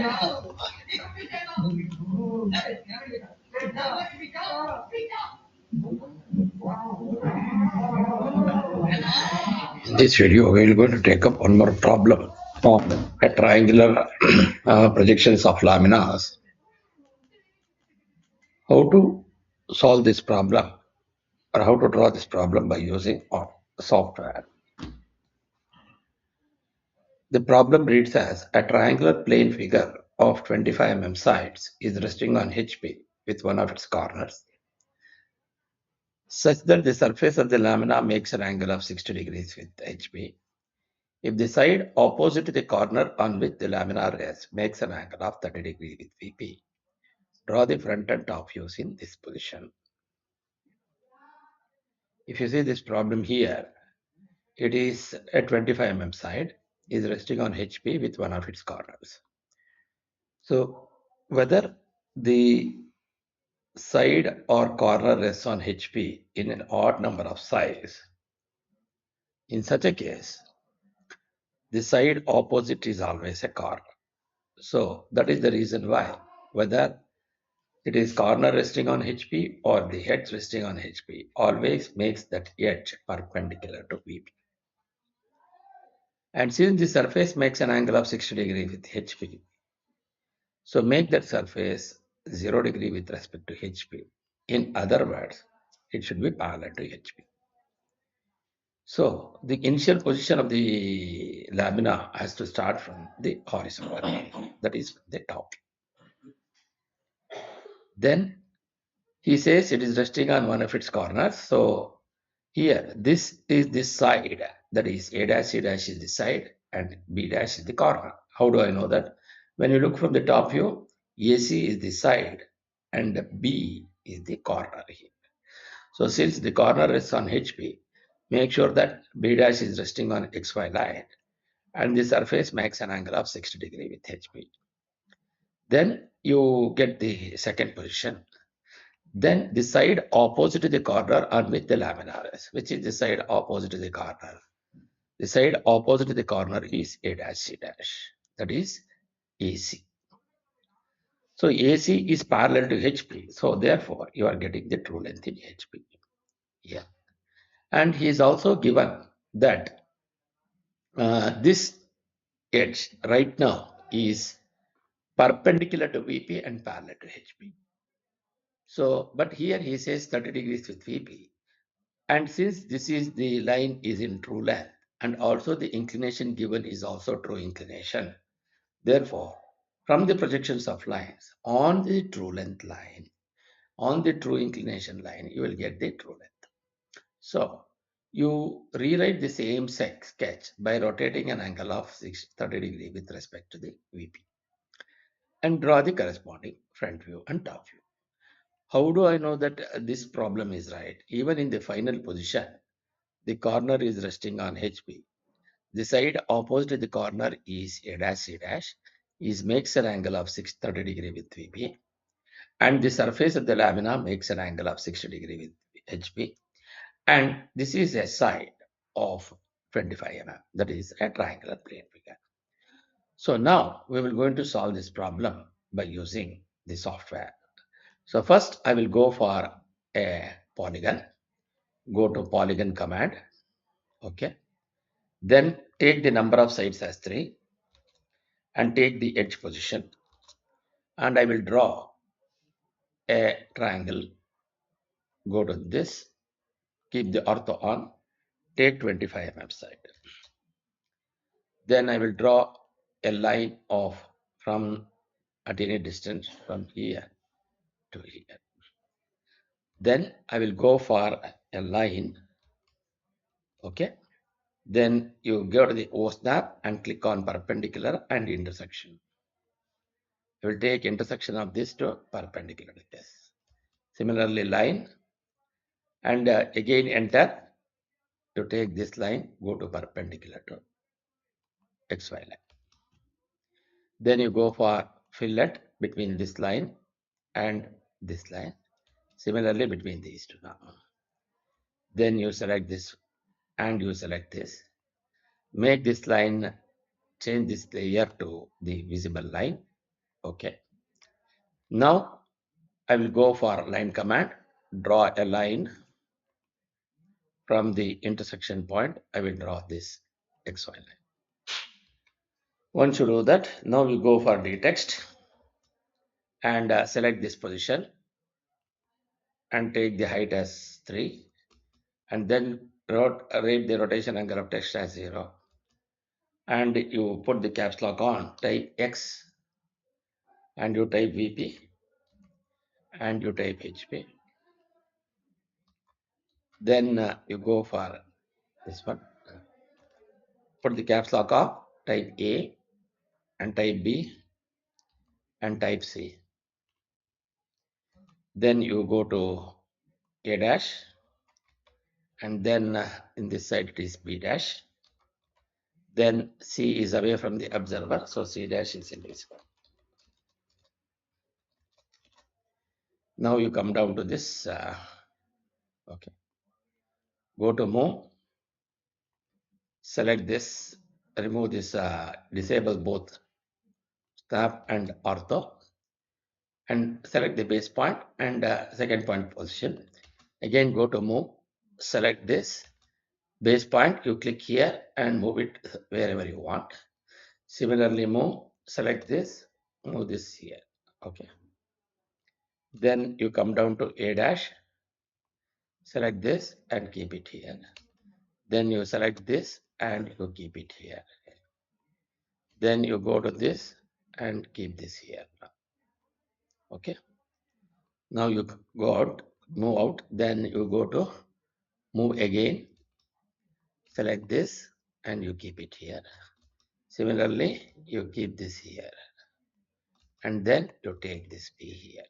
In this video, we are going to take up one more problem on a triangular projections of laminas. How to solve this problem or how to draw this problem by using software. The problem reads as a triangular plane figure of 25 mm sides is resting on HP with one of its corners, such that the surface of the lamina makes an angle of 60 degrees with HP. If the side opposite to the corner on which the lamina rests makes an angle of 30 degrees with VP, draw the front and top views in this position. If you see this problem here, it is a 25 mm side is resting on HP with one of its corners. So whether the side or corner rests on HP in an odd number of sides, in such a case, the side opposite is always a corner. So that is the reason why whether it is corner resting on HP or the edge resting on HP always makes that edge perpendicular to VP. And since the surface makes an angle of 60 degrees with HP, so make that surface 0 degree with respect to HP. In other words, it should be parallel to HP. So the initial position of the lamina has to start from the horizontal, that is the top. Then he says it is resting on one of its corners. So here, this is the side, that is A dash, C dash is the side and B dash is the corner. How do I know that? When you look from the top view, AC is the side and B is the corner here. So since the corner is on HP, make sure that B dash is resting on XY line and the surface makes an angle of 60 degree with HP. Then you get the second position. Then the side opposite to the corner on which the lamina is, which is the side opposite to the corner. The side opposite to the corner is A dash C dash, that is AC. So AC is parallel to HP. So therefore, you are getting the true length in HP. Yeah. And he is also given that this edge right now is perpendicular to VP and parallel to HP. So, but here he says 30 degrees with VP. And since this is the line is in true length and also the inclination given is also true inclination, therefore, from the projections of lines on the true length line, on the true inclination line, you will get the true length. So you rewrite the same sketch by rotating an angle of 30 degree with respect to the VP and draw the corresponding front view and top view. How do I know that this problem is right? Even in the final position, the corner is resting on HP. The side opposite to the corner is A dash C dash, is makes an angle of 30 degree with VP. And the surface of the lamina makes an angle of 60 degree with HP. And this is a side of 25 mm, that is a triangular plane figure. So now we will going to solve this problem by using the software. So first I will go for a polygon, go to polygon command, okay. Then take the number of sides as 3 and take the edge position and I will draw a triangle. Go to this, keep the ortho on, take 25 mm side. Then I will draw a line of from at any distance from here to here. Then I will go for a line, okay. Then you go to the O snap and click on perpendicular and intersection. You will take intersection of this to perpendicular to this. Similarly, line and again enter to take this line, go to perpendicular to XY line. Then you go for fillet between this line and this line. Similarly, between these two now. Then you select this and you select this. Make this line, change this layer to the visible line Okay. Now I will go for line command, draw a line from the intersection point. I will draw this XY line. Once you do that, now we go for the text and select this position and take the height as 3 and then rate the rotation angle of text as 0 and you put the caps lock on, type X and you type VP and you type HP. Then you go for this one, put the caps lock off, type A and type B and type C. Then you go to A dash and then in this side it is B dash. Then C is away from the observer, so C dash is in this one. Now you come down to this, okay, go to move, select this, remove this, disable both snap and ortho and select the base point and second point position. Again go to move, select this base point, you click here and move it wherever you want. Similarly move, select this, move this here, okay. Then you come down to A dash, select this and keep it here. Then you select this and you keep it here. Then you go to this and keep this here. Okay. Now you go out, move out, then you go to move again, select this and you keep it here. Similarly, you keep this here and then you take this P here.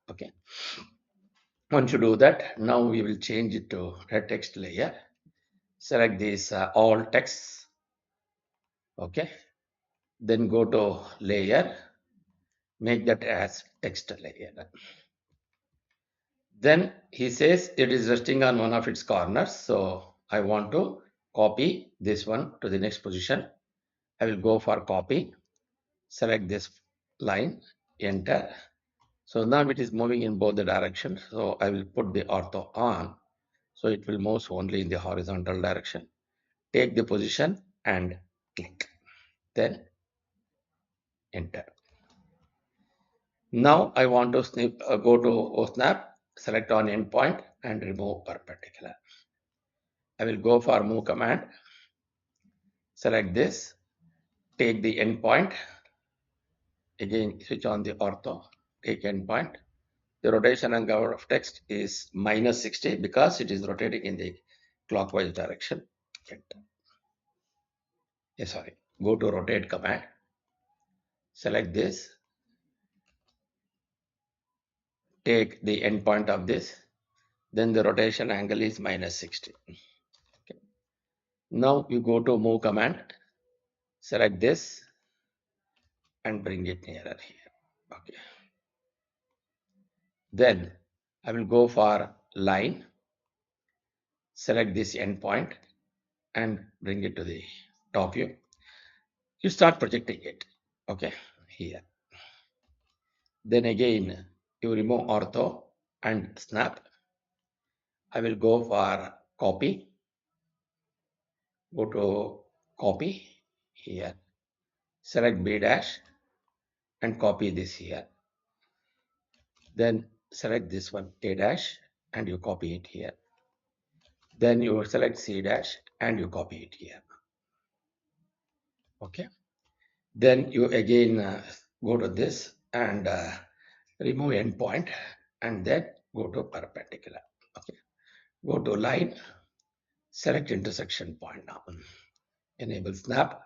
Okay. Once you do that, now we will change it to a text layer. Select this all text. Okay. Then go to layer, make that as text layer. Then he says it is resting on one of its corners. So I want to copy this one to the next position. I will go for copy, select this line, enter. So now it is moving in both the directions. So I will put the ortho on. So it will move only in the horizontal direction. Take the position and click. Then enter. Now I want to go to snap, select on endpoint and remove perpendicular. I will go for move command, select this, take the endpoint, again switch on the ortho, take endpoint. The rotation angle of text is -60 because it is rotating in the clockwise direction. Sorry, go to rotate command, select this, take the endpoint of this, then the rotation angle is -60. Okay. Now you go to move command, select this and bring it nearer here. Okay. Then I will go for line, select this endpoint and bring it to the top view. You start projecting it. Okay, here. Then again, you remove ortho and snap. I will go for copy. Go to copy here. Select B dash and copy this here. Then select this one A dash and you copy it here. Then you select C dash and you copy it here. Okay. Then you again go to this and remove endpoint and then go to perpendicular. Okay. Go to line, select intersection point now. Enable snap,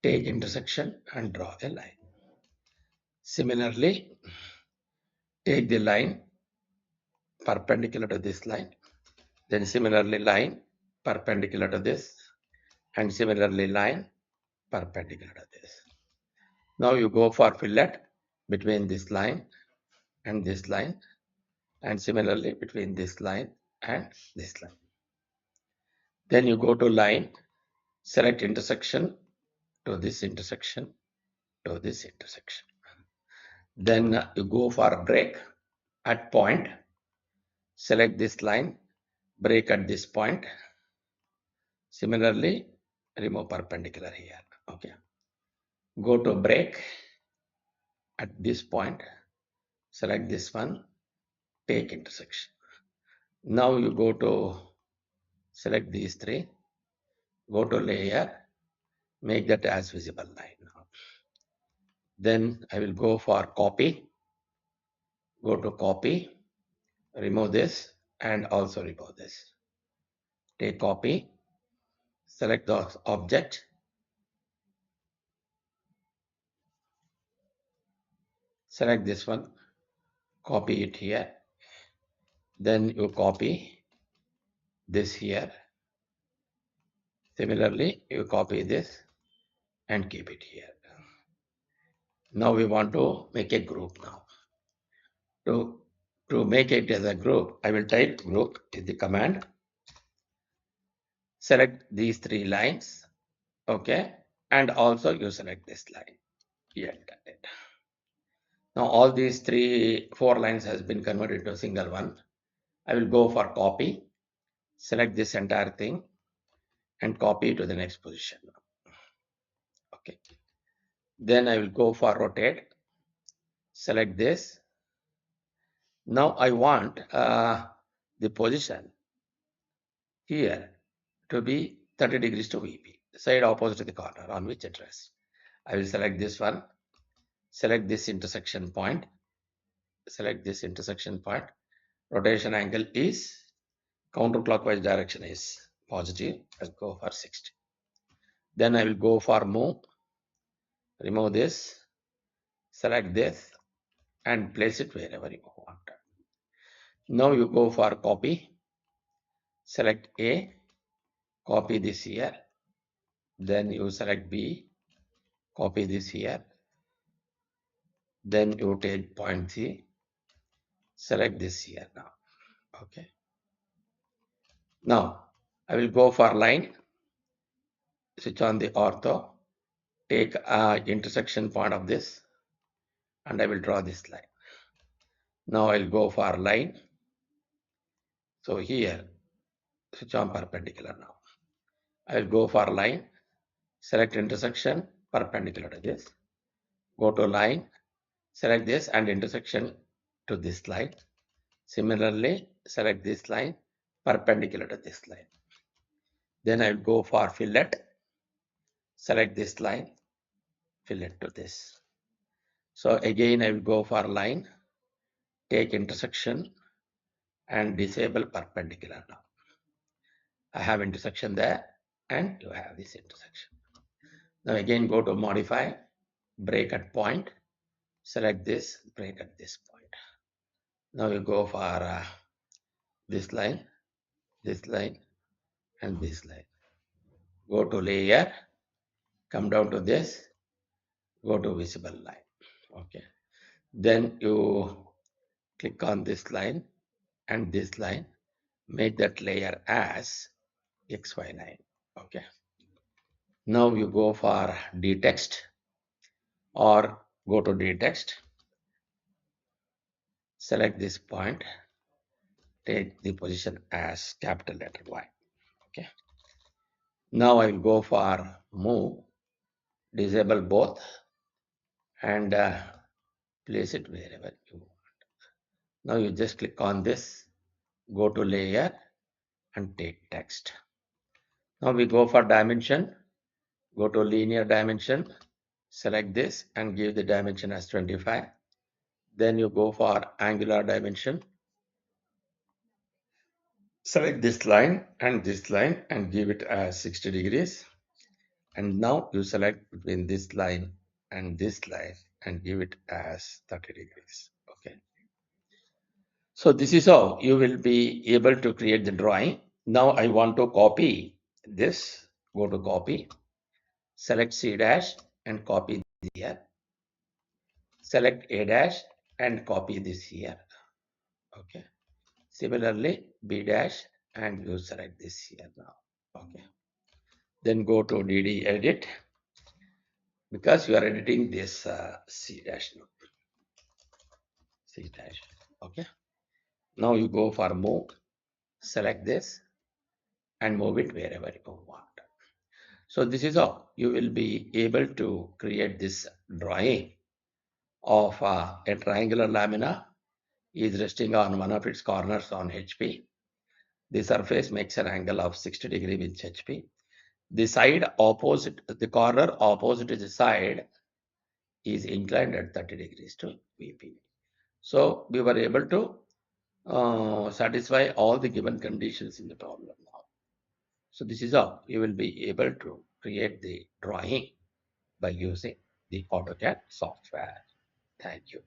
take intersection and draw a line. Similarly, take the line perpendicular to this line, then similarly line perpendicular to this, and similarly line perpendicular to this. Now you go for fillet between this line and this line, and similarly between this line and this line. Then you go to line, select intersection to this intersection to this intersection. Then you go for break at point, select this line, break at this point. Similarly, remove perpendicular here. Okay. Go to break at this point, select this one, take intersection. Now you go to select these three, go to layer, make that as visible line. Then I will go for copy, go to copy, remove this and also remove this. Take copy, select the object, select this one, copy it here. Then you copy this here. Similarly, you copy this and keep it here. Now we want to make a group now. To make it as a group, I will type group is the command. Select these three lines, okay, and also you select this line. Yeah, got it. Now all these four lines has been converted to a single one. I will go for copy, select this entire thing, and copy to the next position. Okay. Then I will go for rotate, select this. Now I want the position here to be 30 degrees to VP, side opposite to the corner on which it rests. I will select this one, select this intersection point, select this intersection point. Rotation angle is counterclockwise direction is positive. I'll go for 60. Then I will go for move, remove this, select this, and place it wherever you want. Now you go for copy, select A, copy this here, then you select B, copy this here, then you take point C, select this here now. Okay. Now I will go for line, switch on the ortho, take intersection point of this, and I will draw this line. Now I'll go for line. So here, switch on perpendicular now. I'll go for line, select intersection, perpendicular to this. Go to line, select this and intersection to this line. Similarly, select this line, perpendicular to this line. Then I'll go for fillet, select this line, fillet to this. So again, I will go for line, take intersection and disable perpendicular now. I have intersection there and you have this intersection. Now again go to modify, break at point, select this, break at this point. Now you go for this line, and this line. Go to layer, come down to this, go to visible line. Okay. Then you click on this line and this line, make that layer as XY line. Okay. Now you go for dtext or go to dtext, select this point, take the position as capital letter Y. Okay. Now I will go for move, disable both and place it wherever you want. Now you just click on this, go to layer and take text. Now we go for dimension, go to linear dimension, select this and give the dimension as 25. Then you go for angular dimension, select this line and give it as 60 degrees. And now you select between this line and give it as 30 degrees. Okay. So this is how you will be able to create the drawing. Now I want to copy this. Go to copy, select C dash and copy here. Select A dash and copy this here. Okay. Similarly, B dash and you select this here now. Okay. Then go to DD edit because you are editing this C dash now. C dash. Okay. Now you go for move, select this and move it wherever you want. So this is how you will be able to create this drawing of a triangular lamina is resting on one of its corners on HP. The surface makes an angle of 60 degrees with HP. The side opposite, the corner opposite to the side is inclined at 30 degrees to VP. So we were able to satisfy all the given conditions in the problem now. So this is how you will be able to create the drawing by using the AutoCAD software. Thank you.